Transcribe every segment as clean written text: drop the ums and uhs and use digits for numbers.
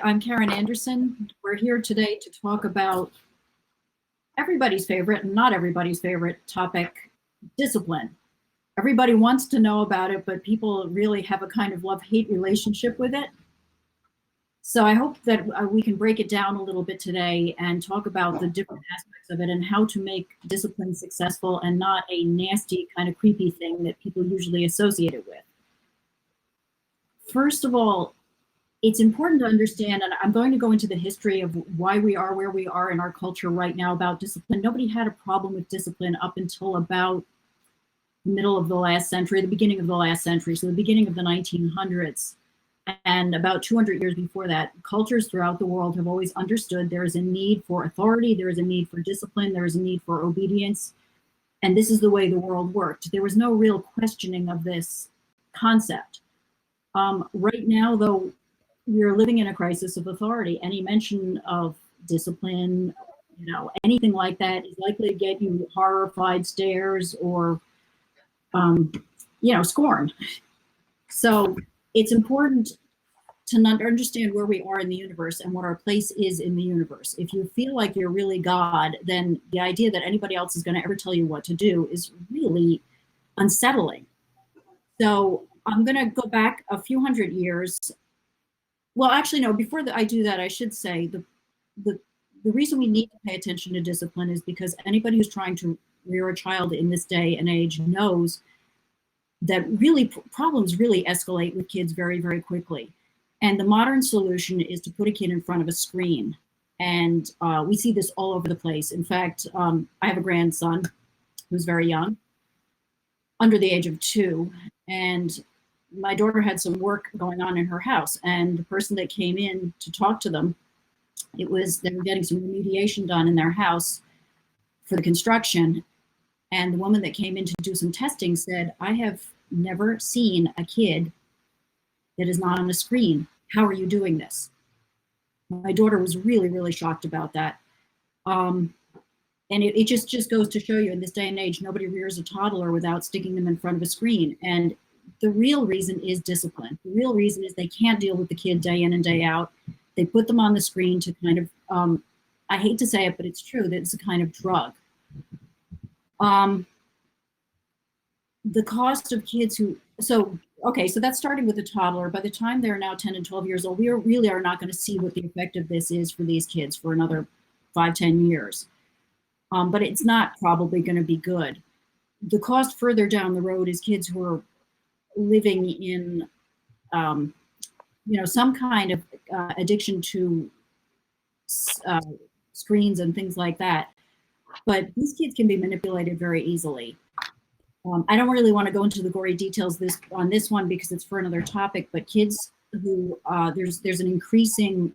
I'm Karen Anderson. We're here today to talk about everybody's favorite and not everybody's favorite topic, discipline. Everybody wants to know about it, but people really have a kind of love-hate relationship with it. So I hope that we can break it down a little bit today and talk about the different aspects of it and how to make discipline successful and not a nasty kind of creepy thing that people usually associate it with. First of all, it's important to understand, and I'm going to go into the history of why we are where we are in our culture right now about discipline. Nobody had a problem with discipline up until about the middle of the last century, the beginning of the last century, so the beginning of the 1900s. And about 200 years before that, cultures throughout the world have always understood there is a need for authority, there is a need for discipline, there is a need for obedience, and this is the way the world worked. There was no real questioning of this concept. Right now, though, we're living in a crisis of authority. Any mention of discipline, anything like that is likely to get you horrified stares or, scorn. So it's important to understand where we are in the universe and what our place is in the universe. If you feel like you're really God, then the idea that anybody else is going to ever tell you what to do is really unsettling. So I'm going to go back a few hundred years. Well, actually, no, before I do that, I should say the reason we need to pay attention to discipline is because anybody who's trying to rear a child in this day and age knows that really problems really escalate with kids very, very quickly. And the modern solution is to put a kid in front of a screen. And we see this all over the place. In fact, I have a grandson who's very young, under the age of 2. And my daughter had some work going on in her house. And the person that came in to talk to them, they were getting some remediation done in their house for the construction. And the woman that came in to do some testing said, "I have never seen a kid that is not on a screen. How are you doing this?" My daughter was really, really shocked about that. And it just goes to show you, in this day and age, nobody rears a toddler without sticking them in front of a screen. And the real reason is discipline. The real reason is they can't deal with the kid day in and day out. They put them on the screen to kind of, I hate to say it, but it's true, that it's a kind of drug. The cost of kids so that's starting with a toddler. By the time they're now 10 and 12 years old, we really are not going to see what the effect of this is for these kids for another 5-10 years. But it's not probably going to be good. The cost further down the road is kids who are living in, some kind of addiction to screens and things like that. But these kids can be manipulated very easily. I don't really want to go into the gory details on this one because it's for another topic, but kids who, there's an increasing,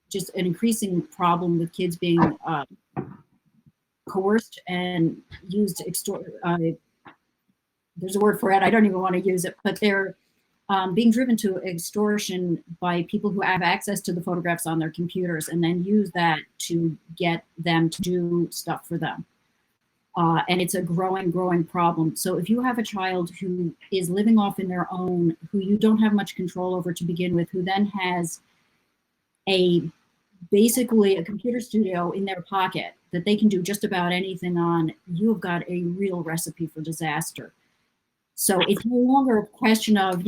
just an increasing problem with kids being coerced and used to there's a word for it, I don't even want to use it, but they're being driven to extortion by people who have access to the photographs on their computers and then use that to get them to do stuff for them. And it's a growing problem. So if you have a child who is living off in their own, who you don't have much control over to begin with, who then has basically a computer studio in their pocket that they can do just about anything on, you've got a real recipe for disaster. So it's no longer a question of,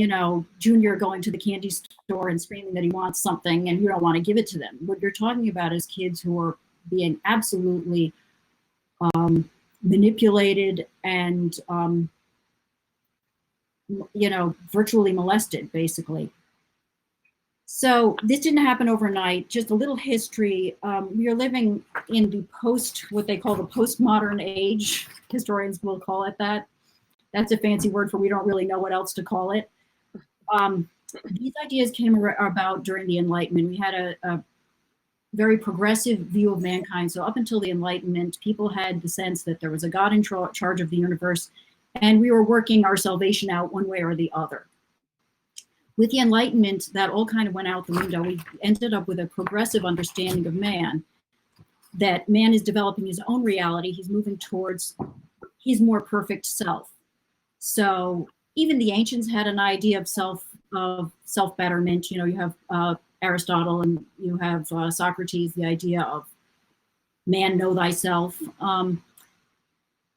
Junior going to the candy store and screaming that he wants something and you don't want to give it to them. What you're talking about is kids who are being absolutely manipulated and, virtually molested, basically. So this didn't happen overnight. Just a little history. We are living in what they call the postmodern age. Historians will call it that. That's a fancy word for we don't really know what else to call it. These ideas came about during the Enlightenment. We had a very progressive view of mankind. So up until the Enlightenment, people had the sense that there was a God in charge of the universe, and we were working our salvation out one way or the other. With the Enlightenment, that all kind of went out the window. We ended up with a progressive understanding of man, that man is developing his own reality. He's moving towards his more perfect self. So even the ancients had an idea of self of self-betterment. You know, you have Aristotle and you have Socrates, the idea of man know thyself.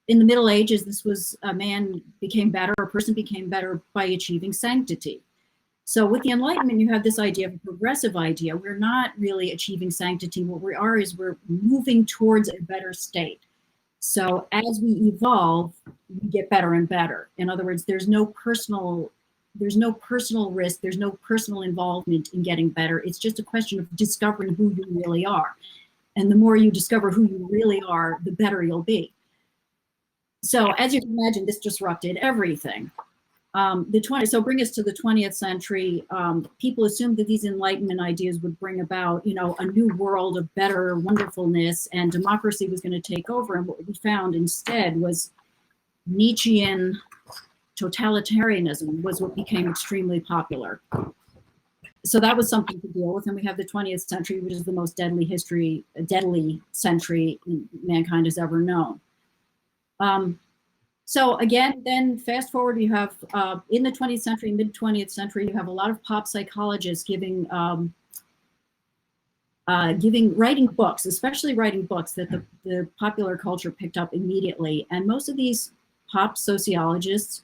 In the Middle Ages, this was a man became better, a person became better by achieving sanctity. So with the Enlightenment, you have this idea of a progressive idea. We're not really achieving sanctity. What we are is we're moving towards a better state. So as we evolve, we get better and better. In other words, there's no personal risk, there's no personal involvement in getting better. It's just a question of discovering who you really are. And the more you discover who you really are, the better you'll be. So as you can imagine, this disrupted everything. So bring us to the 20th century. People assumed that these Enlightenment ideas would bring about, you know, a new world of better wonderfulness, and democracy was going to take over. And what we found instead was Nietzschean totalitarianism was what became extremely popular. So that was something to deal with. And we have the 20th century, which is the most deadly century mankind has ever known. So again, then fast forward, you have in the 20th century, mid 20th century, you have a lot of pop psychologists writing books, especially writing books that the popular culture picked up immediately. And most of these pop sociologists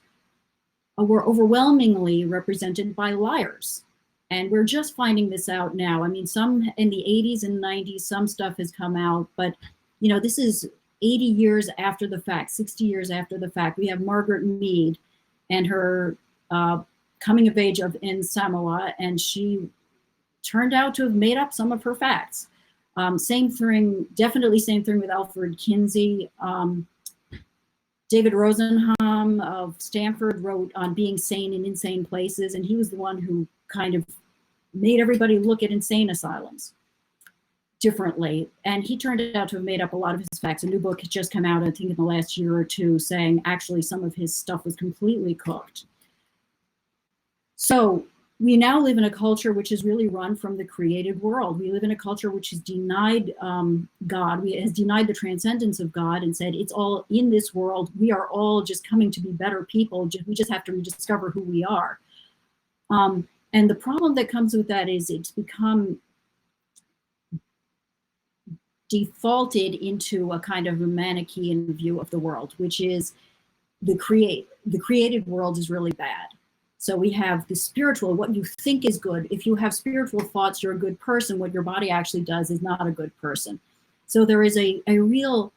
were overwhelmingly represented by liars. And we're just finding this out now. I mean, some in the 80s and 90s, some stuff has come out, but you know, this is 80 years after the fact, 60 years after the fact. We have Margaret Mead and her coming of age in Samoa, and she turned out to have made up some of her facts. Same thing, definitely same thing with Alfred Kinsey. David Rosenham of Stanford wrote on being sane in insane places, and he was the one who kind of made everybody look at insane asylums differently. And he turned out to have made up a lot of his facts. A new book has just come out, I think, in the last year or two, saying actually some of his stuff was completely cooked. So we now live in a culture which is really run from the created world. We live in a culture which has denied God, has denied the transcendence of God, and said it's all in this world. We are all just coming to be better people. We just have to rediscover who we are. And the problem that comes with that is it's become defaulted into a kind of a Manichaean view of the world, which is the created world is really bad. So we have the spiritual, what you think is good. If you have spiritual thoughts, you're a good person. What your body actually does is not a good person. So there is a real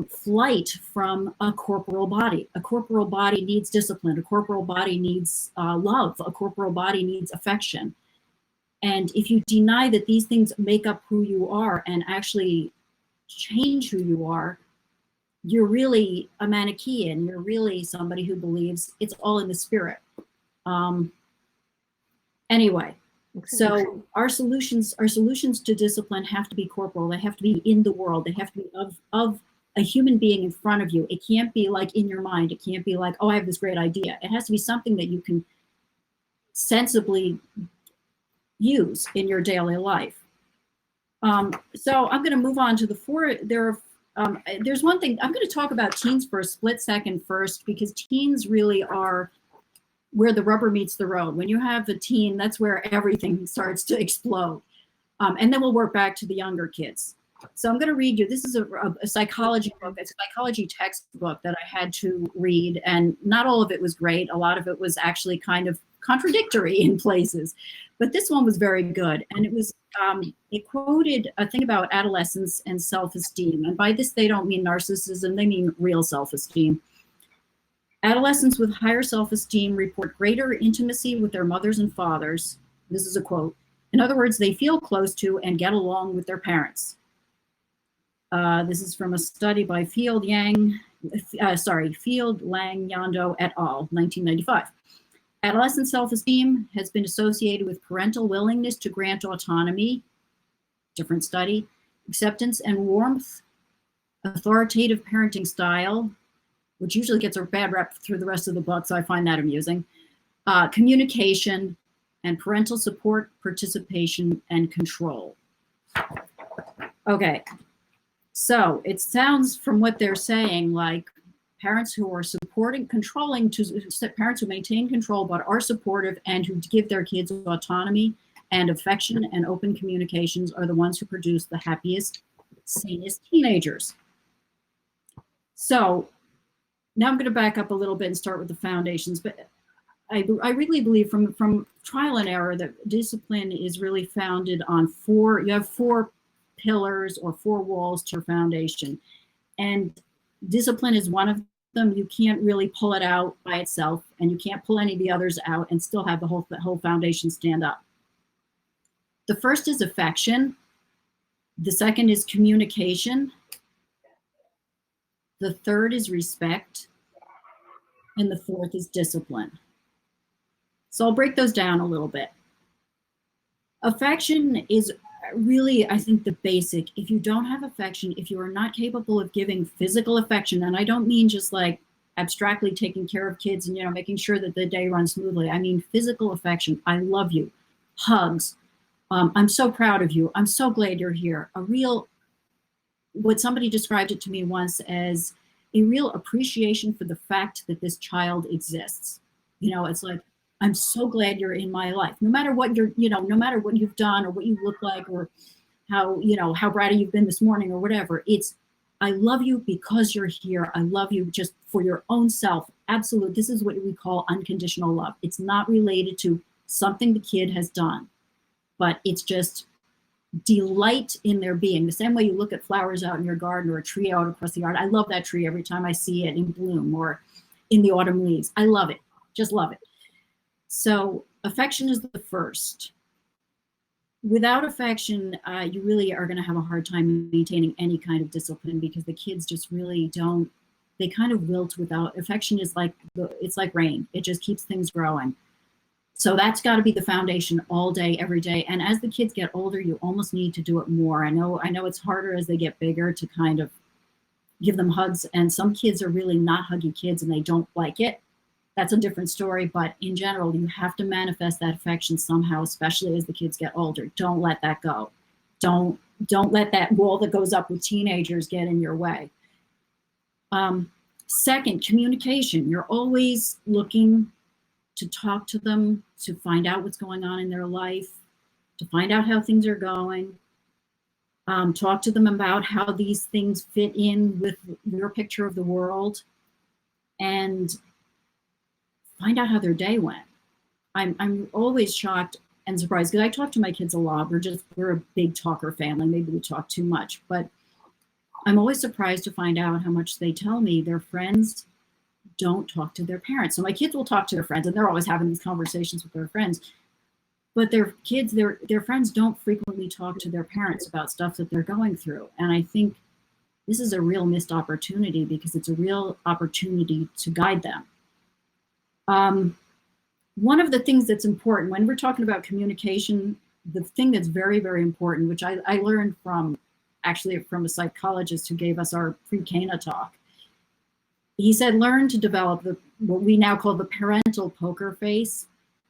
flight from a corporal body. A corporal body needs discipline. A corporal body needs love. A corporal body needs affection. And if you deny that these things make up who you are and actually change who you are, you're really a Manichaean. You're really somebody who believes it's all in the spirit. Anyway, so our solutions to discipline have to be corporal. They have to be in the world. They have to be of a human being in front of you. It can't be like in your mind. It can't be like, oh, I have this great idea. It has to be something that you can sensibly use in your daily life. So I'm going to move on to the four. There's one thing I'm going to talk about teens for a split second first, because teens really are where the rubber meets the road. When you have a teen, that's where everything starts to explode. And then we'll work back to the younger kids. So I'm going to read you. This is a psychology book. It's a psychology textbook that I had to read, and not all of it was great. A lot of it was actually kind of contradictory in places, but this one was very good. And it quoted a thing about adolescence and self-esteem. And by this, they don't mean narcissism, they mean real self-esteem. Adolescents with higher self-esteem report greater intimacy with their mothers and fathers. This is a quote. In other words, they feel close to and get along with their parents. This is from a study by Field, Lang, Yando et al., 1995. Adolescent self-esteem has been associated with parental willingness to grant autonomy, different study, acceptance and warmth, authoritative parenting style, which usually gets a bad rep through the rest of the book, so I find that amusing, communication, and parental support, participation, and control. Okay, so it sounds from what they're saying like parents who are supporting, controlling, parents who maintain control but are supportive and who give their kids autonomy and affection and open communications are the ones who produce the happiest, sanest teenagers. So now I'm going to back up a little bit and start with the foundations, but I really believe from trial and error that discipline is really founded on you have four pillars or four walls to your foundation. And discipline is one of them. You can't really pull it out by itself, and you can't pull any of the others out and still have the whole foundation stand up. The first is affection. The second is communication. The third is respect. And the fourth is discipline. So I'll break those down a little bit. Affection is really, I think, the basic. If you don't have affection, if you are not capable of giving physical affection, and I don't mean just like abstractly taking care of kids and, making sure that the day runs smoothly. I mean physical affection. I love you. Hugs. I'm so proud of you. I'm so glad you're here. What somebody described it to me once as a real appreciation for the fact that this child exists. It's like, I'm so glad you're in my life. No matter what no matter what you've done or what you look like or how bratty you've been this morning or whatever, I love you because you're here. I love you just for your own self. Absolute. This is what we call unconditional love. It's not related to something the kid has done, but it's just delight in their being. The same way you look at flowers out in your garden or a tree out across the yard. I love that tree every time I see it in bloom or in the autumn leaves. I love it. Just love it. So affection is the first. Without affection, you really are going to have a hard time maintaining any kind of discipline because the kids just really don't, they kind of wilt without affection. It's like rain. It just keeps things growing. So that's got to be the foundation all day, every day. And as the kids get older, you almost need to do it more. I know it's harder as they get bigger to kind of give them hugs. And some kids are really not huggy kids and they don't like it. That's a different story. But in general, you have to manifest that affection somehow, especially as the kids get older. Don't let that go. Don't let that wall that goes up with teenagers get in your way. Second, communication. You're always looking to talk to them, to find out what's going on in their life, to find out how things are going. Talk to them about how these things fit in with your picture of the world, and find out how their day went. I'm always shocked and surprised because I talk to my kids a lot. We're a big talker family. Maybe we talk too much, but I'm always surprised to find out how much they tell me their friends don't talk to their parents. So my kids will talk to their friends and they're always having these conversations with their friends, but their friends don't frequently talk to their parents about stuff that they're going through. And I think this is a real missed opportunity because it's a real opportunity to guide them. One of the things that's important when we're talking about communication, the thing that's very, very important, which I learned from a psychologist who gave us our pre-Cana talk. He said, learn to develop what we now call the parental poker face.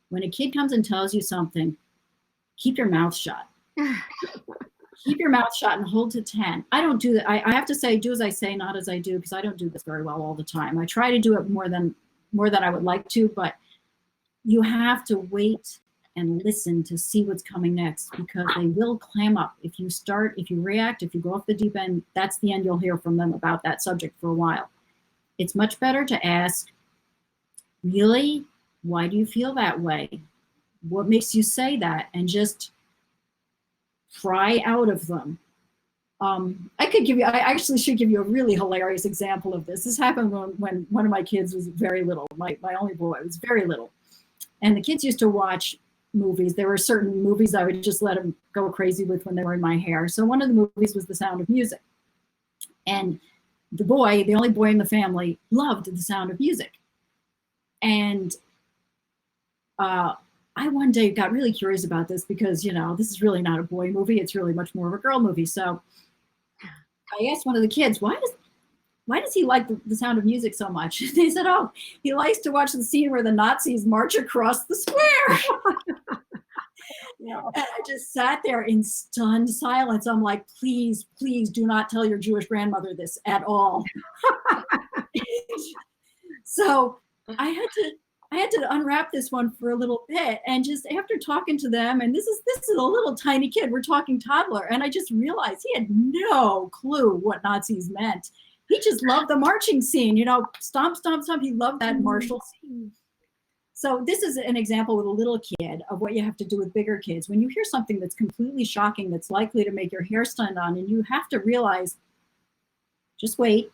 When a kid comes and tells you something, keep your mouth shut. Keep your mouth shut and hold to 10. I don't do that. I have to say, do as I say, not as I do, because I don't do this very well all the time. I try to do it more than I would like to, but you have to wait and listen to see what's coming next because they will clam up. If you react, if you go off the deep end, that's the end you'll hear from them about that subject for a while. It's much better to ask, really? Why do you feel that way? What makes you say that? And just pry out of them. I actually should give you a really hilarious example of this. This happened when one of my kids was very little. My only boy was very little. And the kids used to watch movies. There were certain movies I would just let them go crazy with when they were in my hair. So one of the movies was The Sound of Music. And the only boy in the family, loved The Sound of Music. And I one day got really curious about this because, this is really not a boy movie. It's really much more of a girl movie. So I asked one of the kids, why does he like the Sound of Music so much? They said, oh, he likes to watch the scene where the Nazis march across the square. And I just sat there in stunned silence. I'm like, please do not tell your Jewish grandmother this at all. So I had to unwrap this one for a little bit, and just after talking to them, and this is a little tiny kid, we're talking toddler, and I just realized he had no clue what Nazis meant. He just loved the marching scene, you know, stomp, stomp, stomp. He loved that martial scene. So this is an example with a little kid of what you have to do with bigger kids. When you hear something that's completely shocking, that's likely to make your hair stand on, and you have to realize, just wait,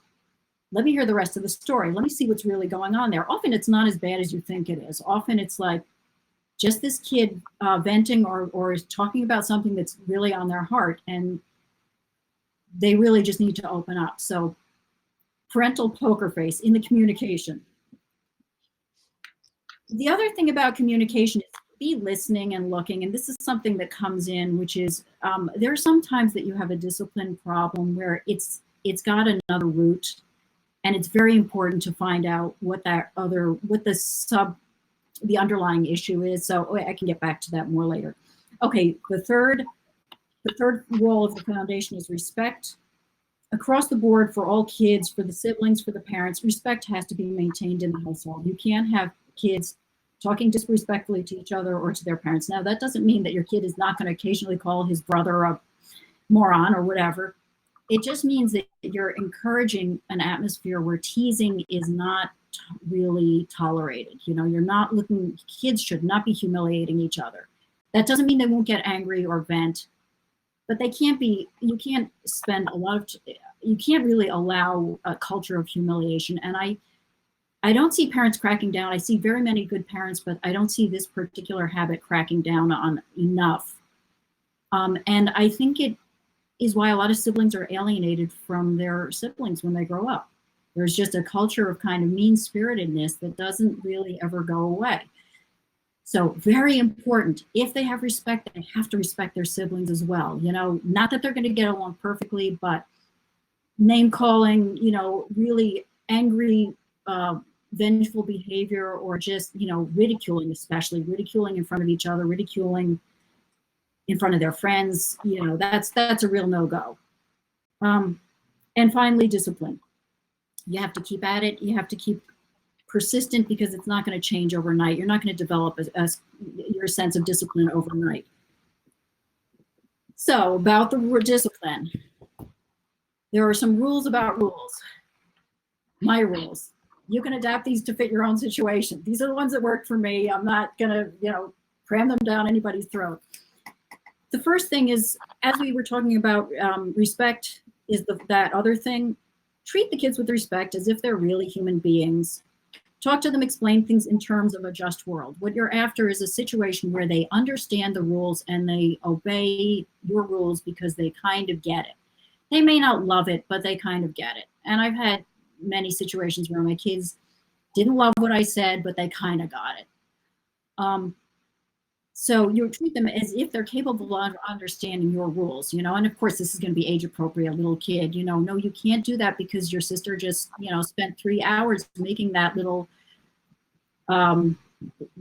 let me hear the rest of the story. Let me see what's really going on there. Often it's not as bad as you think it is. Often it's like just this kid venting or is talking about something that's really on their heart, and they really just need to open up. So parental poker face in the communication. The other thing about communication is be listening and looking, and this is something that comes in, which is there are some times that you have a discipline problem where it's got another root, and it's very important to find out what the underlying issue is. So I can get back to that more later. Okay, the third role of the foundation is respect. Across the board, for all kids, for the siblings, for the parents, respect has to be maintained in the household. You can't have kids talking disrespectfully to each other or to their parents. Now, that doesn't mean that your kid is not going to occasionally call his brother a moron or whatever. It just means that you're encouraging an atmosphere where teasing is not really tolerated. You know, you're not looking, kids should not be humiliating each other. That doesn't mean they won't get angry or vent, but they can't be, you can't spend a lot of, you can't really allow a culture of humiliation. And I don't see parents cracking down. I see very many good parents, but I don't see this particular habit cracking down on enough. And I think it is why a lot of siblings are alienated from their siblings when they grow up. There's just a culture of kind of mean-spiritedness that doesn't really ever go away. So very important, if they have respect, they have to respect their siblings as well. You know, not that they're going to get along perfectly, but name calling, you know, really angry, vengeful behavior, or just, you know, ridiculing, especially ridiculing in front of each other, ridiculing in front of their friends, you know, that's a real no-go. And finally, discipline. You have to keep at it. You have to keep persistent, because it's not going to change overnight. You're not going to develop your sense of discipline overnight. So about the word discipline, there are some rules about rules. My rules. You can adapt these to fit your own situation. These are the ones that worked for me. I'm not going to, you know, cram them down anybody's throat. The first thing is, as we were talking about, respect is that other thing. Treat the kids with respect as if they're really human beings. Talk to them, explain things in terms of a just world. What you're after is a situation where they understand the rules and they obey your rules because they kind of get it. They may not love it, but they kind of get it. And I've had many situations where my kids didn't love what I said, but they kind of got it. So you treat them as if they're capable of understanding your rules, you know, and of course this is going to be age appropriate, little kid, you know, no, you can't do that because your sister just, you know, spent 3 hours making that little,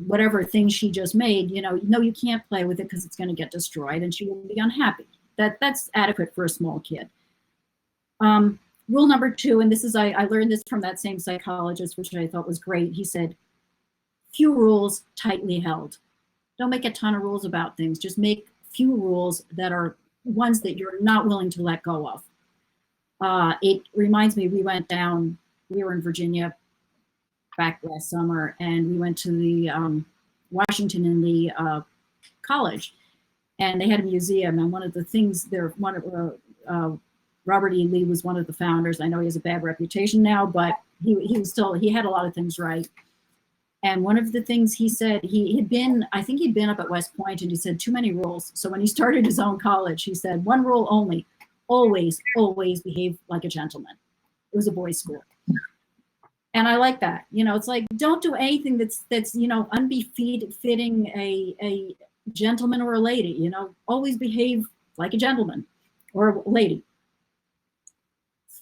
whatever thing she just made, you know, no, you can't play with it because it's going to get destroyed and she will be unhappy. That's adequate for a small kid. Rule number 2, and this is, I learned this from that same psychologist, which I thought was great. He said, few rules tightly held. Don't make a ton of rules about things. Just make few rules that are ones that you're not willing to let go of. It reminds me, we were in Virginia back last summer, and we went to the Washington in the college, and they had a museum, and one of the things there, Robert E. Lee was one of the founders. I know he has a bad reputation now, but he had a lot of things right. And one of the things he said, I think he'd been up at West Point, and he said too many rules. So when he started his own college, he said one rule only: always, always behave like a gentleman. It was a boys' school. And I like that. You know, it's like, don't do anything that's you know, unbefitting a gentleman or a lady. You know, always behave like a gentleman or a lady.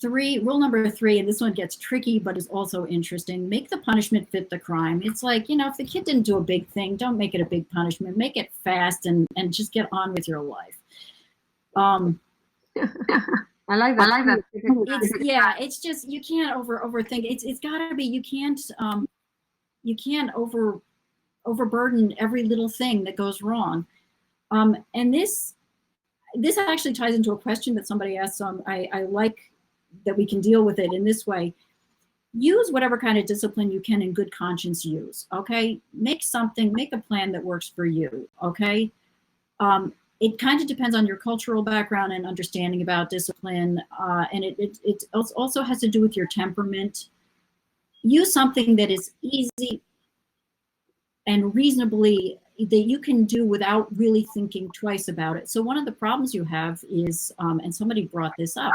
Rule number 3, and this one gets tricky, but is also interesting. Make the punishment fit the crime. It's like, you know, if the kid didn't do a big thing, don't make it a big punishment. Make it fast and just get on with your life. I like that. I like that. It's just, you can't overthink. It's gotta be, you can't overburden every little thing that goes wrong. And this actually ties into a question that somebody asked. So I like that we can deal with it in this way. Use whatever kind of discipline you can in good conscience use, okay? Make a plan that works for you, okay? It kind of depends on your cultural background and understanding about discipline, and it also has to do with your temperament. Use something that is easy and reasonably, that you can do without really thinking twice about it. So one of the problems you have is, and somebody brought this up,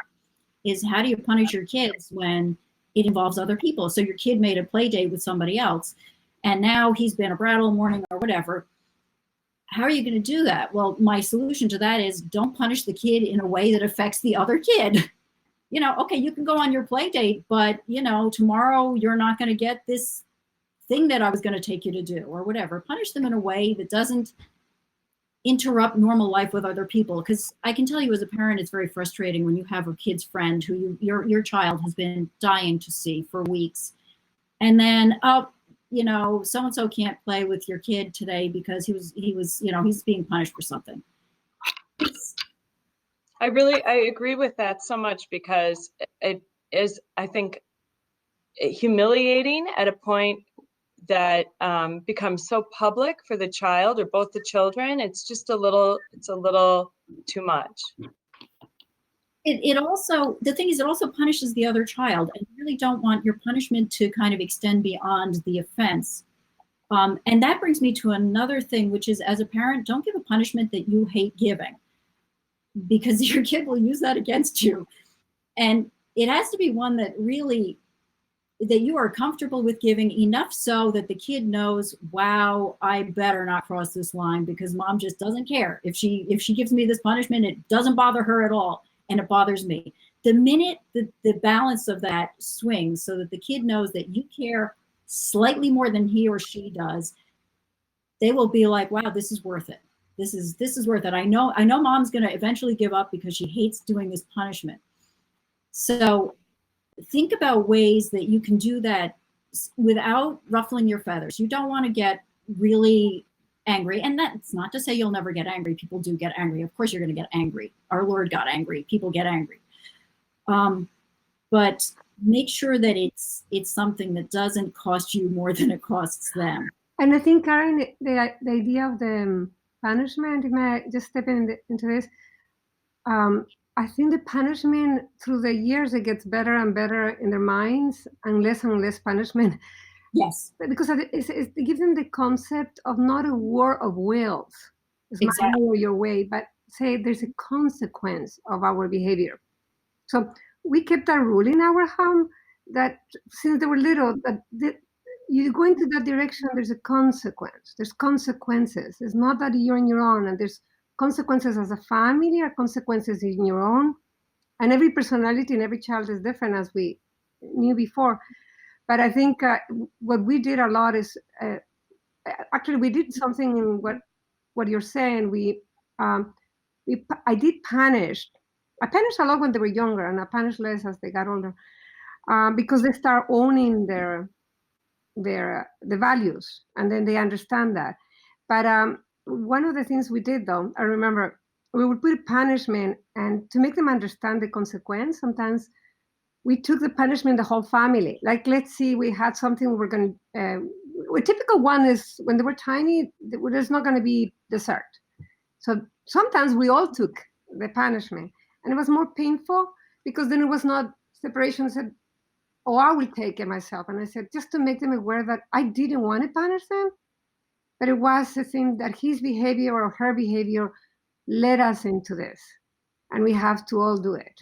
is how do you punish your kids when it involves other people? So your kid made a play date with somebody else, and now he's been a brat all morning or whatever. How are you going to do that? Well, my solution to that is don't punish the kid in a way that affects the other kid. You know, okay, you can go on your play date, but, you know, tomorrow you're not going to get this thing that I was going to take you to do or whatever. Punish them in a way that doesn't interrupt normal life with other people. Because I can tell you as a parent, it's very frustrating when you have a kid's friend who your child has been dying to see for weeks. And then, you know, so-and-so can't play with your kid today because he was, you know, he's being punished for something. I agree with that so much, because it is, I think, humiliating at a point that becomes so public for the child or both the children. It's a little too much. It also, the thing is, it also punishes the other child, and you really don't want your punishment to kind of extend beyond the offense. And that brings me to another thing, which is, as a parent, don't give a punishment that you hate giving, because your kid will use that against you. And it has to be one that really, that you are comfortable with giving, enough so that the kid knows, wow, I better not cross this line, because mom just doesn't care. If she gives me this punishment, it doesn't bother her at all, and it bothers me. The minute the balance of that swings, so that the kid knows that you care slightly more than he or she does, they will be like, wow, this is worth it. This is worth it. I know mom's going to eventually give up because she hates doing this punishment. So think about ways that you can do that without ruffling your feathers. You don't want to get really angry. And that's not to say you'll never get angry. People do get angry. Of course you're going to get angry. Our Lord got angry. People get angry. But make sure that it's something that doesn't cost you more than it costs them. And I think, Karen, the idea of the punishment, if I just step into this, I think the punishment through the years, it gets better and better in their minds, and less punishment. Yes. Because it gives them the concept of not a war of wills. It's exactly. Not your way, but say there's a consequence of our behavior. So we kept a rule in our home that since they were little, that you go into that direction, there's a consequence. There's consequences. It's not that you're on your own, and there's consequences as a family or consequences in your own. And every personality and every child is different, as we knew before. But I think what we did a lot is, actually we did something in what you're saying. I did punish. I punished a lot when they were younger, and I punished less as they got older, because they start owning the values, and then they understand that. But one of the things we did, though, I remember we would put a punishment, and to make them understand the consequence, sometimes we took the punishment the whole family. Like, let's see, we had something we were going to, a typical one is when they were tiny, there's not going to be dessert. So sometimes we all took the punishment, and it was more painful because then it was not separation. I said, oh, I will take it myself. And I said, just to make them aware that I didn't want to punish them, but it was the thing that his behavior or her behavior led us into this, and we have to all do it.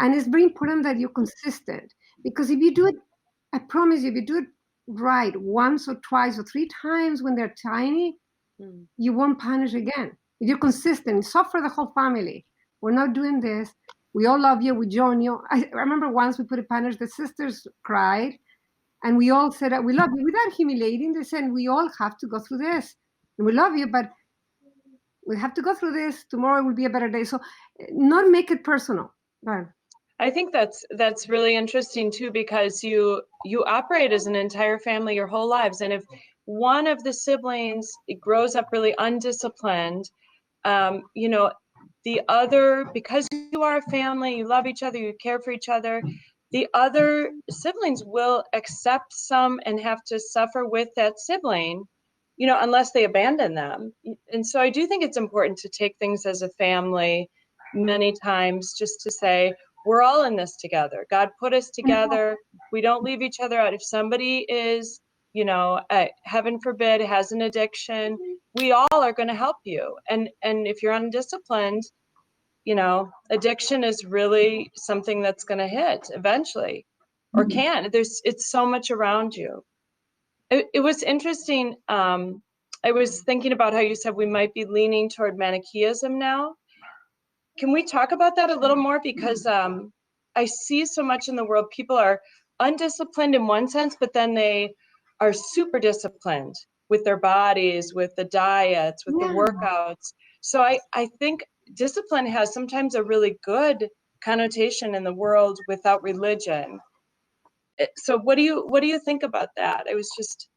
And it's very important that you're consistent, because if you do it, I promise you, if you do it right once or twice or 3 times when they're tiny, you won't punish again. If you're consistent, it's for the whole family. We're not doing this. We all love you. We join you. I remember once we put a punish, the sisters cried, and we all said, we love you, without humiliating. They said, we all have to go through this, and we love you, but we have to go through this. Tomorrow will be a better day. So not make it personal. Right. I think that's really interesting too, because you operate as an entire family your whole lives, and if one of the siblings grows up really undisciplined, you know, the other, because you are a family, you love each other, you care for each other, the other siblings will accept some and have to suffer with that sibling, you know, unless they abandon them. And so I do think it's important to take things as a family many times, just to say, we're all in this together. God put us together. We don't leave each other out. If somebody is, you know, heaven forbid, has an addiction, we all are going to help you. And if you're undisciplined, you know, addiction is really something that's going to hit eventually, or can. It's so much around you. It was interesting. I was thinking about how you said we might be leaning toward Manichaeism now. Can we talk about that a little more? Because I see so much in the world, people are undisciplined in one sense, but then they are super disciplined with their bodies, with the diets, with the workouts. So I think discipline has sometimes a really good connotation in the world without religion. So what do you think about that? I was just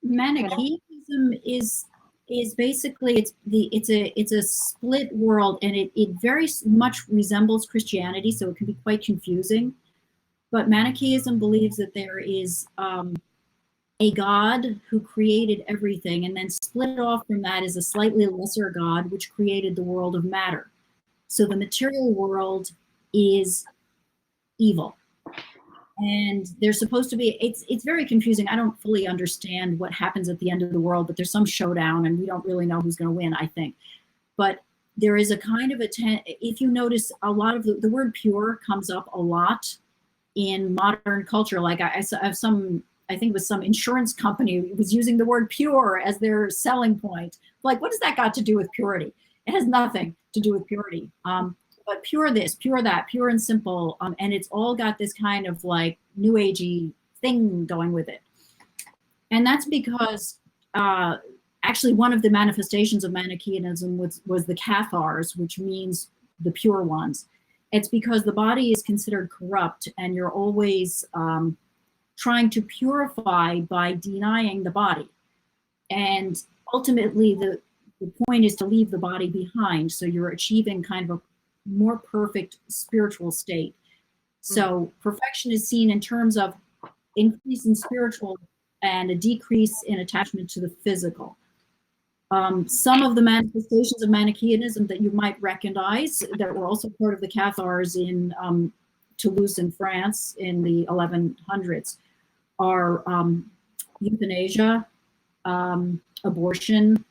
Manichaeism is basically it's a split world, and it very much resembles Christianity, so it can be quite confusing. But Manichaeism believes that there is a God who created everything, and then split off from that is a slightly lesser God which created the world of matter. So the material world is evil. And there's supposed to be, it's very confusing. I don't fully understand what happens at the end of the world, but there's some showdown and we don't really know who's going to win, I think. But there is a kind of if you notice, a lot of the word pure comes up a lot in modern culture. Like I have I think it was some insurance company was using the word pure as their selling point. Like, what does that got to do with purity? It has nothing to do with purity. But pure this, pure that, pure and simple. And it's all got this kind of like new agey thing going with it. And that's because actually one of the manifestations of Manichaeism was the Cathars, which means the pure ones. It's because the body is considered corrupt and you're always trying to purify by denying the body. And ultimately the point is to leave the body behind. So you're achieving kind of a more perfect spiritual state. So perfection is seen in terms of increase in spiritual and a decrease in attachment to the physical. Some of the manifestations of Manichaeism that you might recognize that were also part of the Cathars in Toulouse in France in the 1100s are euthanasia, abortion,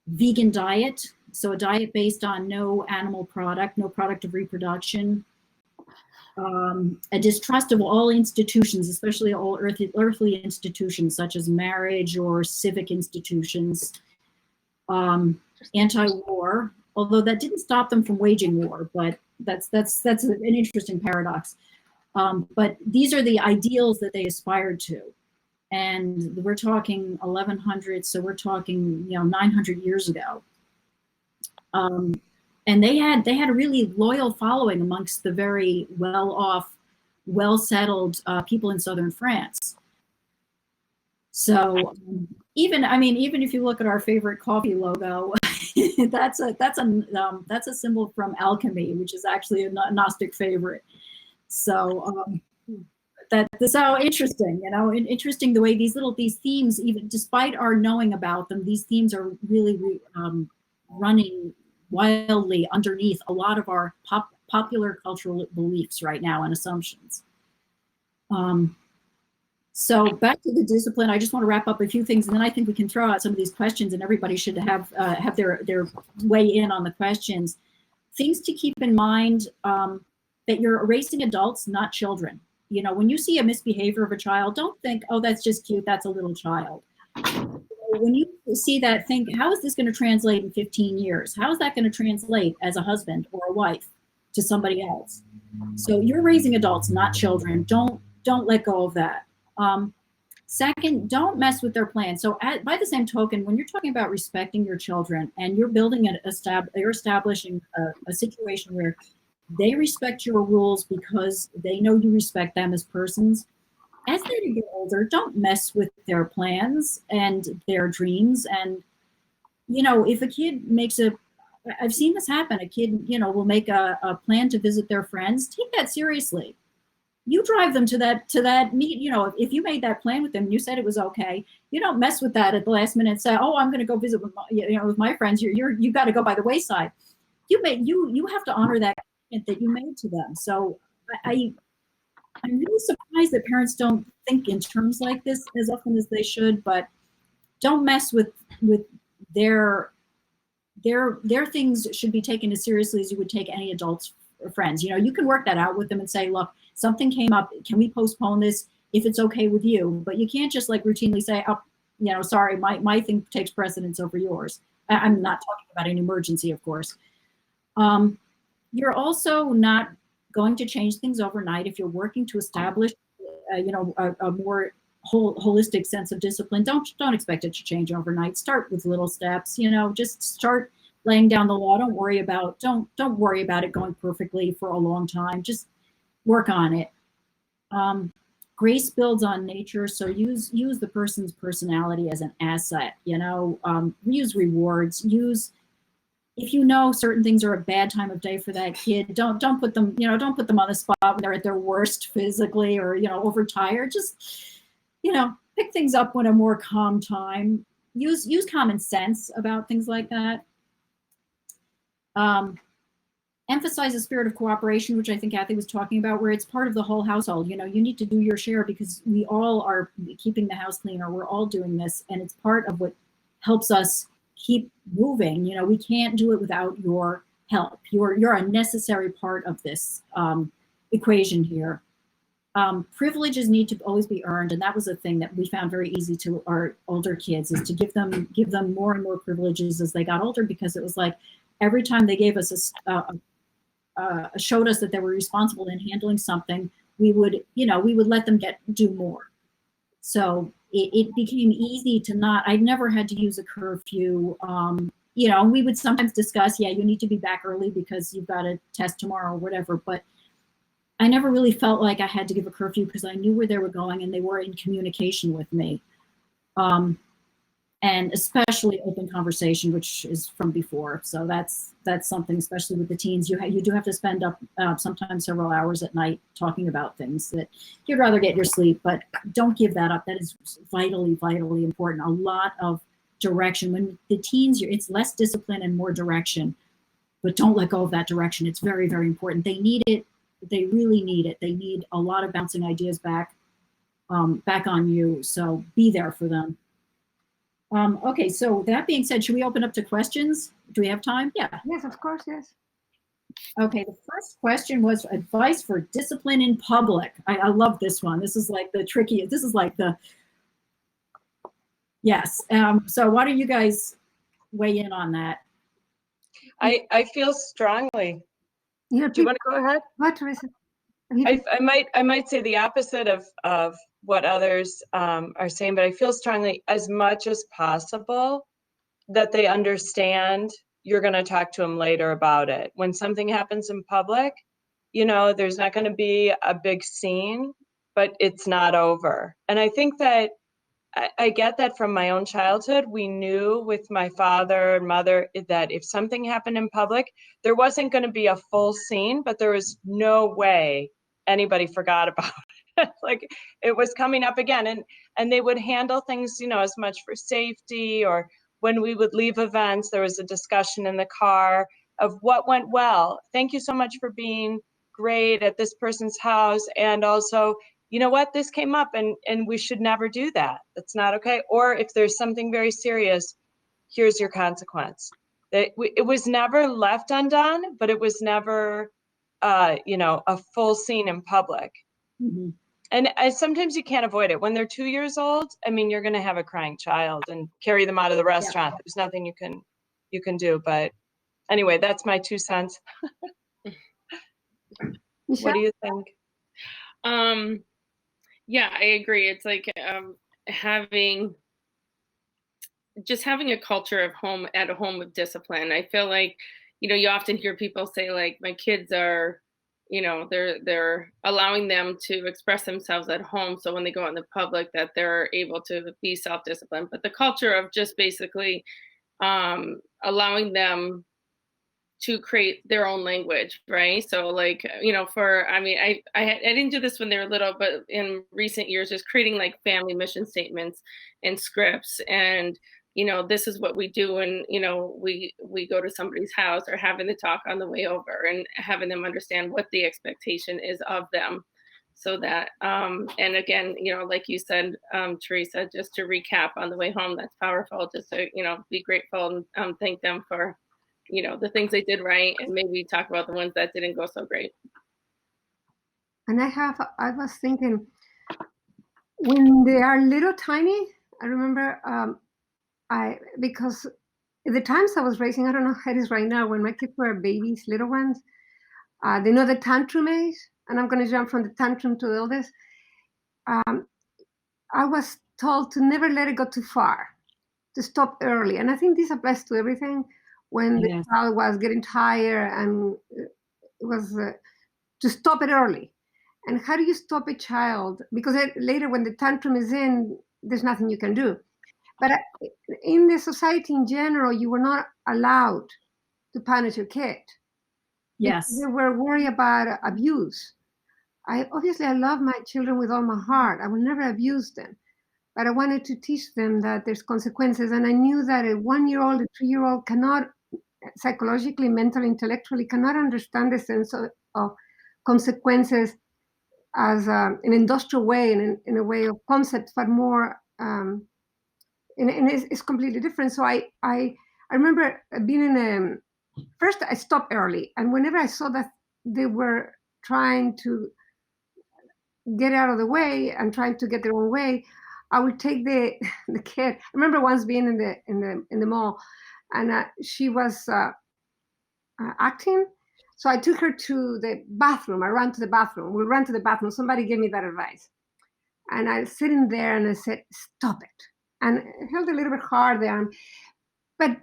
vegan diet, so a diet based on no animal product, no product of reproduction, a distrust of all institutions, especially all earthly institutions such as marriage or civic institutions, anti-war, although that didn't stop them from waging war, but that's an interesting paradox. But these are the ideals that they aspired to. And we're talking 1100, so we're talking 900 years ago. And they had a really loyal following amongst the very well-off, well-settled people in southern France. So even if you look at our favorite coffee logo, that's a symbol from alchemy, which is actually a Gnostic favorite. So that's so interesting, interesting the way these themes, even despite our knowing about them, these themes are really running wildly underneath a lot of our popular cultural beliefs right now and assumptions. So back to the discipline, I just want to wrap up a few things, and then I think we can throw out some of these questions, and everybody should have their weigh in on the questions. Things to keep in mind, that you're raising adults, not children. When you see a misbehavior of a child, don't think, oh, that's just cute, that's a little child. When you see that, think, how is this going to translate in 15 years? How is that going to translate as a husband or a wife to somebody else? So you're raising adults, not children. Don't let go of that. Second, don't mess with their plans. So by the same token, when you're talking about respecting your children and you're building you're establishing a situation where they respect your rules because they know you respect them as persons, as they get older, don't mess with their plans and their dreams. And, you know, if a kid makes I've seen this happen, a kid, you know, will make a plan to visit their friends, take that seriously. You drive them to that meet, you know, if you made that plan with them, you said it was okay, you don't mess with that at the last minute and say, oh, I'm going to go visit with my, you know, with my friends. You got to go by the wayside. You have to honor that commitment that you made to them. So I'm really surprised that parents don't think in terms like this as often as they should, but don't mess with their things should be taken as seriously as you would take any adult's friends. You know, you can work that out with them and say, look, something came up. Can we postpone this if it's okay with you? But you can't just like routinely say, oh, you know, sorry, my thing takes precedence over yours. I'm not talking about an emergency, of course. You're also not going to change things overnight. If you're working to establish, you know, a more holistic sense of discipline, don't expect it to change overnight. Start with little steps. You know, just start laying down the law. Don't worry about it going perfectly for a long time. Just work on it. Grace builds on nature, so use the person's personality as an asset. You know, use rewards. If you know certain things are a bad time of day for that kid, don't put them, you know, don't put them on the spot when they're at their worst physically or, you know, overtired. Just, you know, pick things up when a more calm time. Use common sense about things like that. Emphasize a spirit of cooperation, which I think Kathy was talking about, where it's part of the whole household. You know, you need to do your share because we all are keeping the house clean, or we're all doing this, and it's part of what helps us keep moving. You know, we can't do it without your help. You're a necessary part of this equation here. Privileges need to always be earned, and that was a thing that we found very easy to our older kids, is to give them more and more privileges as they got older, because it was like every time they gave us showed us that they were responsible in handling something, we would let them do more. So it became easy to not. I never had to use a curfew. You know, we would sometimes discuss, yeah, you need to be back early because you've got a test tomorrow or whatever, but I never really felt like I had to give a curfew because I knew where they were going and they were in communication with me. And especially open conversation, which is from before. So that's something, especially with the teens, you do have to spend up sometimes several hours at night talking about things that you'd rather get your sleep, but don't give that up. That is vitally, vitally important. A lot of direction. When the teens, it's less discipline and more direction, but don't let go of that direction. It's very, very important. They need it. They really need it. They need a lot of bouncing ideas back on you. So be there for them. Okay, so that being said, should we open up to questions? Do we have time? Yeah. Yes, of course, yes. Okay, the first question was advice for discipline in public. I love this one. This is like the trickiest. This is like the, yes. So why don't you guys weigh in on that? I feel strongly. Yeah, Do you want to go ahead? What, Teresa? I might say the opposite of what others are saying, but I feel strongly, as much as possible, that they understand you're going to talk to them later about it. When something happens in public, you know, there's not going to be a big scene, but it's not over. And I think that I get that from my own childhood. We knew with my father and mother that if something happened in public, there wasn't going to be a full scene, but there was no way anybody forgot about it. Like it was coming up again, and they would handle things, you know, as much for safety, or when we would leave events, there was a discussion in the car of what went well. Thank you so much for being great at this person's house, and also, you know what, this came up and we should never do that. That's not okay. Or if there's something very serious, here's your consequence. It was never left undone, but it was never, you know, a full scene in public. Mm-hmm. And sometimes you can't avoid it. When they're 2 years old, I mean, you're going to have a crying child and carry them out of the restaurant. Yeah. There's nothing you can do. But anyway, that's my 2 cents. What do you think? Yeah, I agree. It's like having a culture of home of discipline. I feel like, you often hear people say like, my kids are, they're allowing them to express themselves at home. So when they go out in the public, that they're able to be self-disciplined. But the culture of just basically allowing them to create their own language, right? So like, I didn't do this when they were little, but in recent years, just creating like family mission statements and scripts, and this is what we do when we go to somebody's house, or having the talk on the way over, and having them understand what the expectation is of them, so that and again, like you said, Teresa, just to recap on the way home, that's powerful, just to be grateful and thank them for the things they did right, and maybe talk about the ones that didn't go so great. And I was thinking, when they are little tiny, I remember because the times I was raising, I don't know how it is right now, when my kids were babies, little ones, they know the tantrum age, and I'm going to jump from the tantrum to the eldest. I was told to never let it go too far, to stop early. And I think this applies to everything. When the child was getting tired, and it was to stop it early. And how do you stop a child? Because later when the tantrum is in, there's nothing you can do. But in the society in general, you were not allowed to punish your kid. Yes. They were worried about abuse. I love my children with all my heart. I will never abuse them. But I wanted to teach them that there's consequences. And I knew that a 1-year-old, a 3-year-old cannot, psychologically, mentally, intellectually, cannot understand the sense of consequences as an industrial way, and in a way of concept, but more, and it's completely different. So I remember being first I stopped early. And whenever I saw that they were trying to get out of the way and trying to get their own way, I would take the kid. I remember once being in the mall, and she was acting. So I took her to the bathroom. I ran to the bathroom. We ran to the bathroom. Somebody gave me that advice, and I was sitting there and I said, "Stop it!" And it held a little bit hard there, but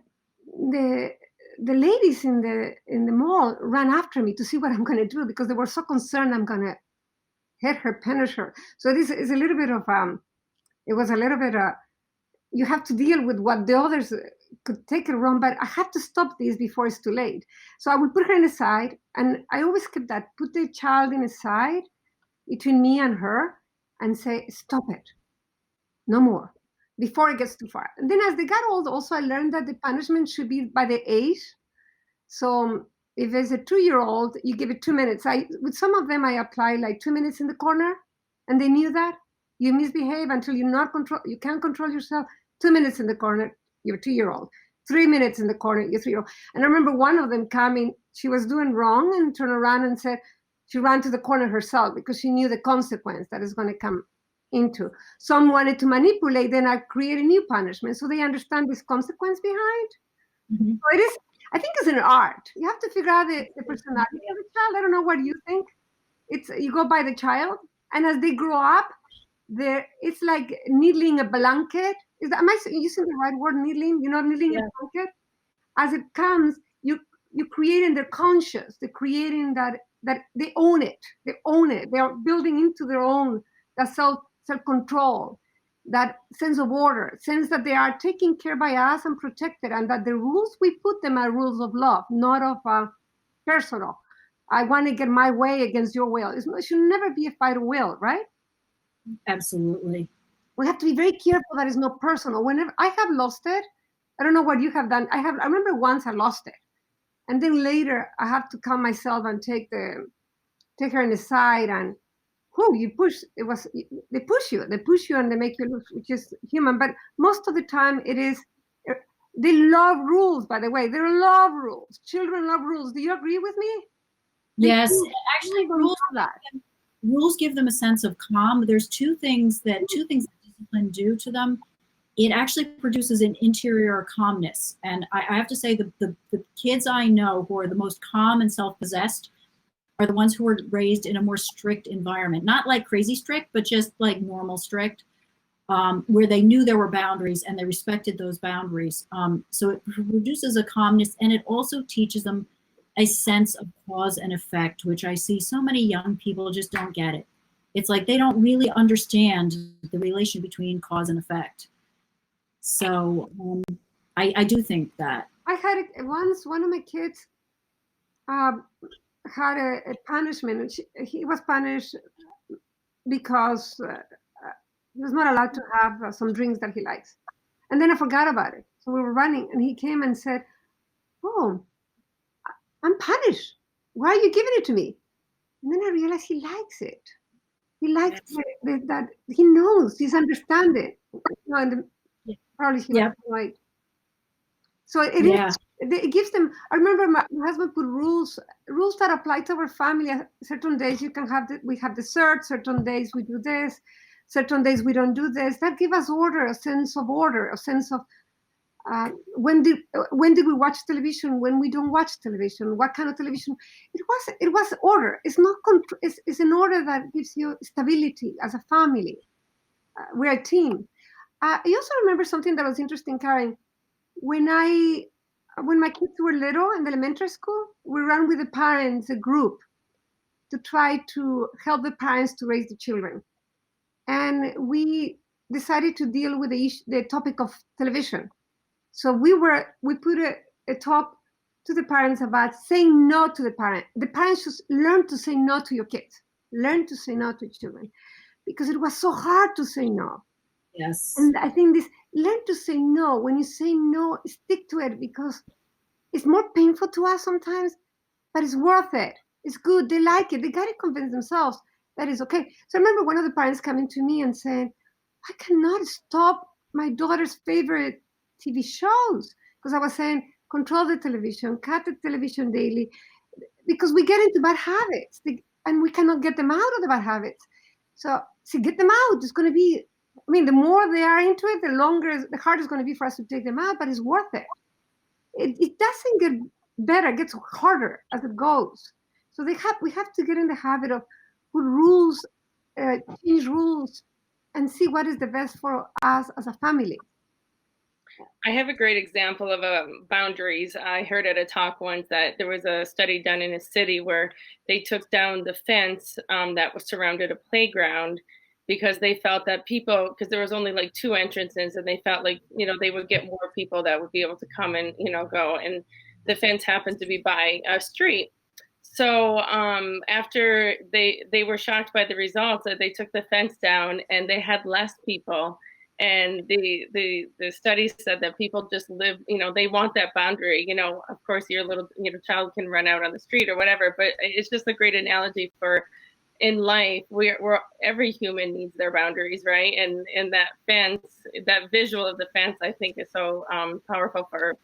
the ladies in the mall ran after me to see what I'm going to do, because they were so concerned I'm going to hit her, punish her. So this is a little bit of it was a little bit you have to deal with what the others could take it wrong, but I had to stop this before it's too late. So I would put her in the side, and I always kept that, put the child in the side between me and her, and say, "Stop it, no more," before it gets too far. And then as they got old, also I learned that the punishment should be by the age. So if it's a 2-year-old, you give it 2 minutes. With some of them, I apply like 2 minutes in the corner, and they knew that. You misbehave until you can't control yourself. 2 minutes in the corner, you're 2-year-old. 3 minutes in the corner, you're 3-year-old. And I remember one of them coming, she was doing wrong, and turned around and said, she ran to the corner herself because she knew the consequence that is going to come into. Some wanted to manipulate, then I create a new punishment, so they understand this consequence behind. Mm-hmm. So it is, I think it's an art. You have to figure out the personality of the child. I don't know what you think. You go by the child, and as they grow up, it's like needling a blanket. Am I using the right word, needling? Needling a blanket. As it comes, you create in their conscious. They're creating that they own it. They own it. They are building into their own that self-control, that sense of order, sense that they are taken care by us and protected, and that the rules we put them are rules of love, not of personal. I want to get my way against your will. It should never be a fight of will, right? Absolutely. We have to be very careful that it's not personal. Whenever I have lost it, I don't know what you have done. I remember once I lost it, and then later I have to calm myself and take her in the side, and they push you and they make you look, which is human. But most of the time it is, they love rules, by the way. They love rules. Children love rules. Do you agree with me? Yes, actually rules give them a sense of calm. There's two things that discipline do to them. It actually produces an interior calmness. And I have to say the kids I know who are the most calm and self-possessed are the ones who were raised in a more strict environment. Not like crazy strict, but just like normal strict. where they knew there were boundaries and they respected those boundaries. So it produces a calmness, and it also teaches them a sense of cause and effect, which I see so many young people just don't get it. It's like they don't really understand the relation between cause and effect. So I do think that. I had it once. One of my kids had a punishment. He was punished because he was not allowed to have some drinks that he likes. And then I forgot about it. So we were running, and he came and said, "Oh, I'm punished. Why are you giving it to me?" And then I realized he likes it. He likes that. He knows. He's understanding. And probably he was right. So it gives them. I remember my husband put rules that apply to our family. Certain days you can have we have dessert. Certain days we do this. Certain days we don't do this. That give us order, a sense of order, a sense of when did we watch television? When we don't watch television? What kind of television? It was order. It's not it's an order that gives you stability as a family. We're a team. I also remember something that was interesting, Karen. When my kids were little in the elementary school, we ran with the parents a group to try to help the parents to raise the children, and we decided to deal with the topic of television. So we put a talk to the parents about saying no to the parent. The parents should learn to say no to your kids, learn to say no to children, because it was so hard to say no. Yes. And I think this learn to say no. When you say no, stick to it, because it's more painful to us sometimes, but it's worth it. It's good. They like it. They got to convince themselves that it's okay. So I remember one of the parents coming to me and saying, "I cannot stop my daughter's favorite TV shows," because I was saying, control the television, cut the television daily, because we get into bad habits and we cannot get them out of the bad habits. So get them out. It's going to be, the more they are into it, the harder it's going to be for us to take them out, but it's worth it. It doesn't get better, it gets harder as it goes. So we have to get in the habit of put rules, change rules, and see what is the best for us as a family. I have a great example of boundaries. I heard at a talk once that there was a study done in a city where they took down the fence that was surrounded a playground, because they felt that people, because there was only like 2 entrances, and they felt like, they would get more people that would be able to come and, go. And the fence happened to be by a street. So after they were shocked by the results, that they took the fence down and they had less people. And the study said that people just live, they want that boundary. Of course, your little child can run out on the street or whatever, but it's just a great analogy for in life. We're every human needs their boundaries, right? And that fence, that visual of the fence, I think is so powerful for,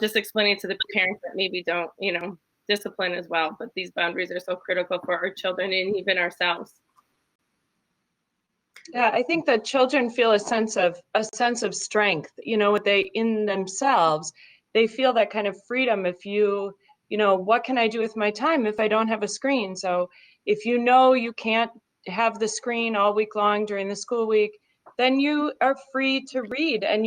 just explaining to the parents that maybe don't, discipline as well. But these boundaries are so critical for our children and even ourselves. Yeah, I think that children feel a sense of strength, they in themselves, they feel that kind of freedom. If what can I do with my time if I don't have a screen? So if you can't have the screen all week long during the school week, then you are free to read, and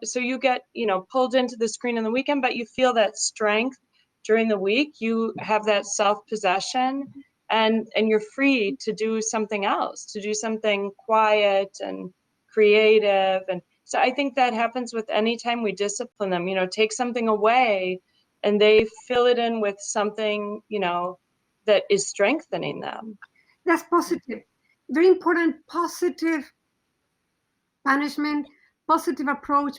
so you get, pulled into the screen on the weekend, but you feel that strength during the week. You have that self-possession. And you're free to do something else, to do something quiet and creative. And so I think that happens with any time we discipline them, take something away and they fill it in with something, that is strengthening them. That's positive. Very important, positive punishment, positive approach,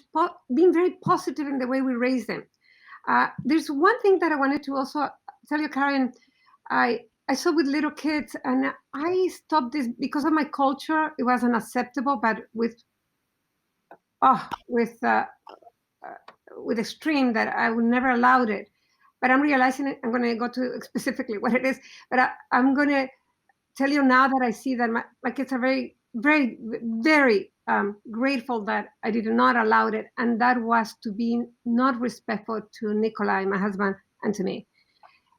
being very positive in the way we raise them. There's one thing that I wanted to also tell you, Karen. I saw with little kids, and I stopped this because of my culture. It was unacceptable, but with extreme that I would never allowed it. But I'm realizing it. I'm going to go to specifically what it is. But I'm going to tell you now that I see that my kids are very, very, very grateful that I did not allow it, and that was to be not respectful to Nikolai, my husband, and to me.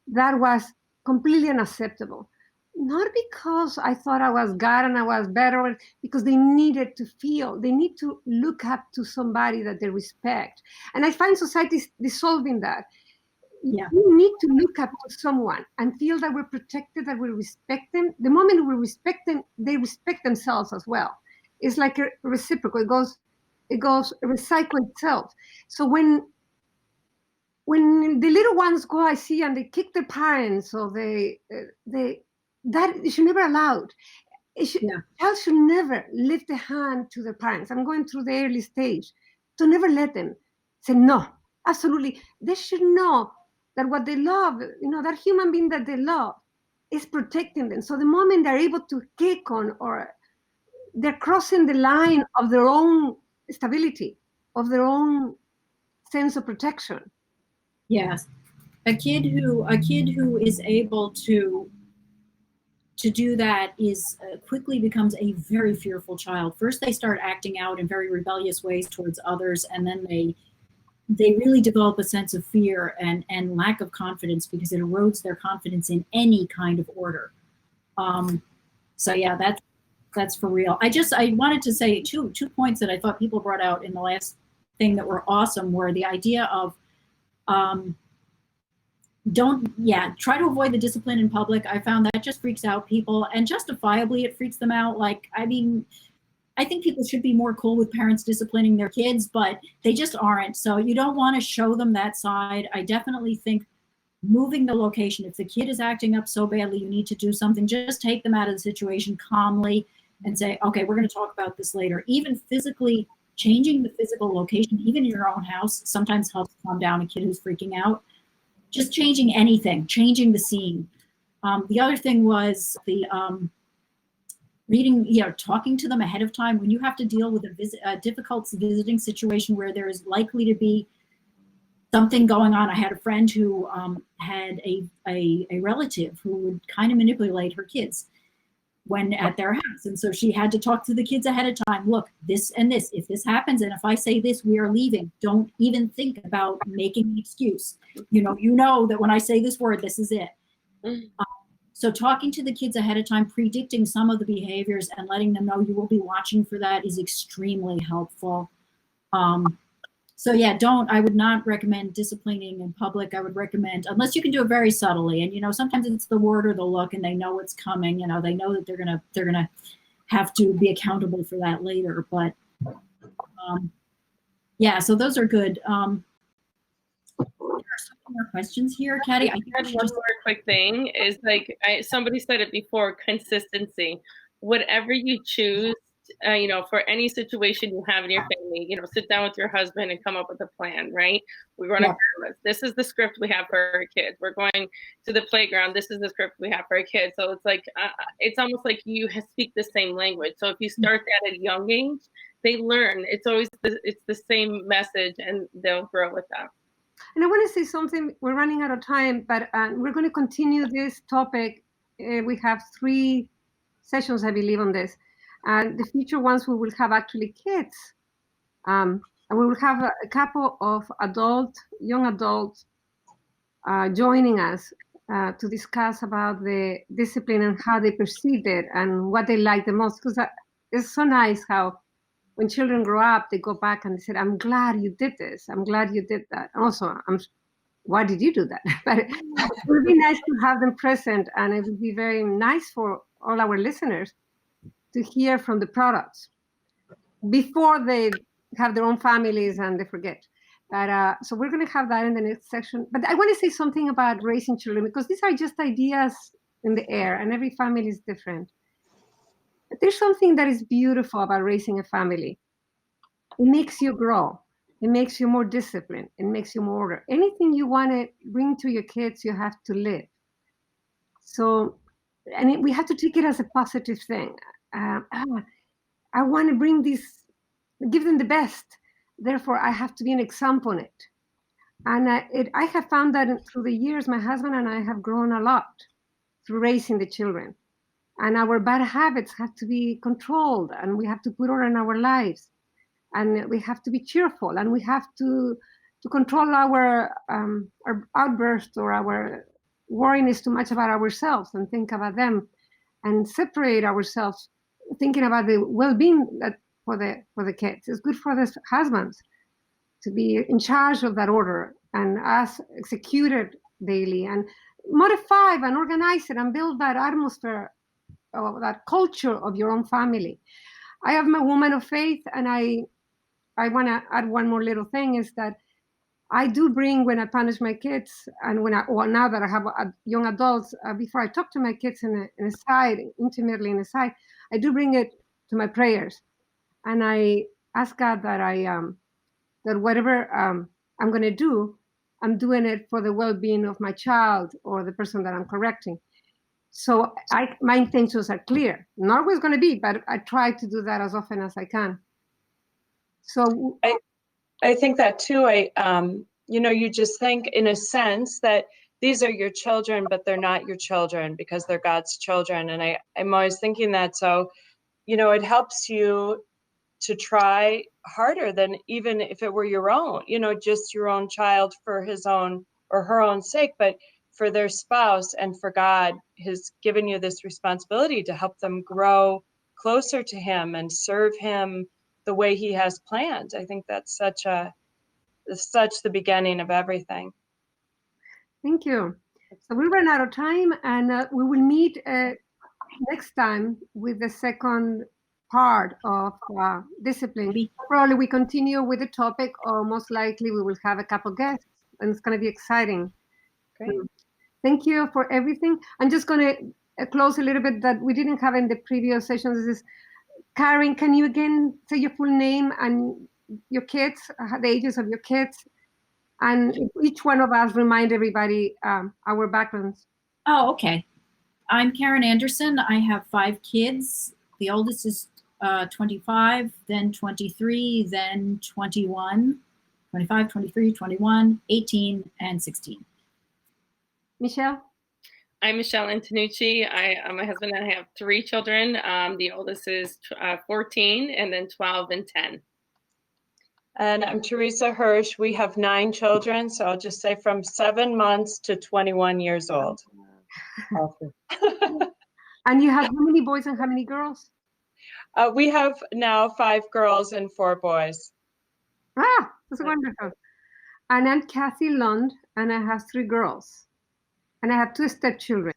That was completely unacceptable. not because I thought I was God and I was better, because they needed to feel, they need to look up to somebody that they respect. And I find society dissolving that. Yeah. You need to look up to someone and feel that we're protected, that we respect them. The moment we respect them, they respect themselves as well. It's like a reciprocal. It goes recycle itself. So when the little ones go, I see, and they kick their parents, or that should never allowed. Child should never lift a hand to their parents. I'm going through the early stage. To never let them say no. Absolutely, they should know that what they love, that human being that they love, is protecting them. So the moment they're able to kick on, or they're crossing the line of their own stability, of their own sense of protection. Yes. A kid who is able to do that is quickly becomes a very fearful child. First, they start acting out in very rebellious ways towards others, and then they really develop a sense of fear and lack of confidence, because it erodes their confidence in any kind of order. So yeah, that's for real. I wanted to say two points that I thought people brought out in the last thing that were awesome were the idea of try to avoid the discipline in public. I found that just freaks out people, and justifiably it freaks them out. Like, I mean, I think people should be more cool with parents disciplining their kids, but they just aren't. So you don't want to show them that side. I definitely think moving the location, if the kid is acting up so badly, you need to do something. Just take them out of the situation calmly and say, okay, we're going to talk about this later. Even physically changing the physical location, even in your own house, sometimes helps calm down a kid who's freaking out. Just changing anything, changing the scene. The other thing was the reading, talking to them ahead of time. When you have to deal with a difficult visiting situation where there is likely to be something going on. I had a friend who had a relative who would kind of manipulate her kids when at their house. And so she had to talk to the kids ahead of time. Look, this and this, if this happens, and if I say this, we are leaving. Don't even think about making an excuse. You know that when I say this word, this is it. So talking to the kids ahead of time, predicting some of the behaviors and letting them know you will be watching for that is extremely helpful. So yeah, I would not recommend disciplining in public. I would recommend, unless you can do it very subtly, and sometimes it's the word or the look, and they know what's coming. They know that they're gonna have to be accountable for that later. But yeah, so those are good. There are some more questions here, Caddy. I had one more quick thing. Is like somebody said it before: consistency. Whatever you choose. For any situation you have in your family, sit down with your husband and come up with a plan, right? We're going to this is the script we have for our kids. We're going to the playground. This is the script we have for our kids. So it's like, it's almost like you speak the same language. So if you start that at a young age, they learn. It's always it's the same message, and they'll grow with that. And I want to say something. We're running out of time, but we're going to continue this topic. We have 3 sessions, I believe, on this. And the future ones, we will have actually kids. And we will have a couple of young adults joining us to discuss about the discipline and how they perceive it and what they like the most. Because it's so nice how when children grow up, they go back and they say, I'm glad you did this. I'm glad you did that. And also, why did you do that? But it would be nice to have them present, and it would be very nice for all our listeners to hear from the products before they have their own families and they forget. But so we're going to have that in the next section. But I want to say something about raising children, because these are just ideas in the air, and every family is different. But there's something that is beautiful about raising a family. It makes you grow. It makes you more disciplined. It makes you more order. Anything you want to bring to your kids, you have to live. So, and we have to take it as a positive thing. I want to bring this, give them the best. Therefore, I have to be an example on it. And I have found that through the years, my husband and I have grown a lot through raising the children. And our bad habits have to be controlled, and we have to put order in our lives. And we have to be cheerful, and we have to control our outbursts or our worrying too much about ourselves and think about them. and separate ourselves, thinking about the well-being that for the kids. It's good for the husbands to be in charge of that order and us execute it daily and modify and organize it and build that atmosphere of that culture of your own family. I am a woman of faith, and I want to add one more little thing is that I do bring, when I punish my kids, and now that I have young adults, before I talk to my kids in a side, intimately in a side, I do bring it to my prayers, and I ask God that that whatever I'm going to do, I'm doing it for the well-being of my child or the person that I'm correcting. So my intentions are clear. Not always going to be, but I try to do that as often as I can. So I think that too. You just think in a sense that these are your children, but they're not your children because they're God's children. And I'm always thinking that. So, it helps you to try harder than even if it were your own, just your own child for his own or her own sake, but for their spouse and for God has given you this responsibility to help them grow closer to him and serve him the way he has planned. I think that's such the beginning of everything. Thank you. So we ran out of time, and we will meet next time with the second part of discipline. Probably we continue with the topic, or most likely we will have a couple guests, and it's going to be exciting. Great. Thank you for everything. I'm just going to close a little bit that we didn't have in the previous sessions. This is Karen. Can you again say your full name and your kids, the ages of your kids, and each one of us remind everybody our backgrounds? Oh, okay. I'm Karen Anderson. I have 5 kids. The oldest is 25, then 23, then 21, 25, 23, 21, 18, and 16. Michelle? I'm Michelle Antonucci. My husband and I have 3 children. The oldest is 14, and then 12 and 10. And I'm Teresa Hirsch. We have 9 children, so I'll just say from 7 months to 21 years old. And you have how many boys and how many girls? We have now 5 girls and 4 boys. Ah, that's wonderful. And I'm Kathy Lund, and I have 3 girls. And I have 2 stepchildren.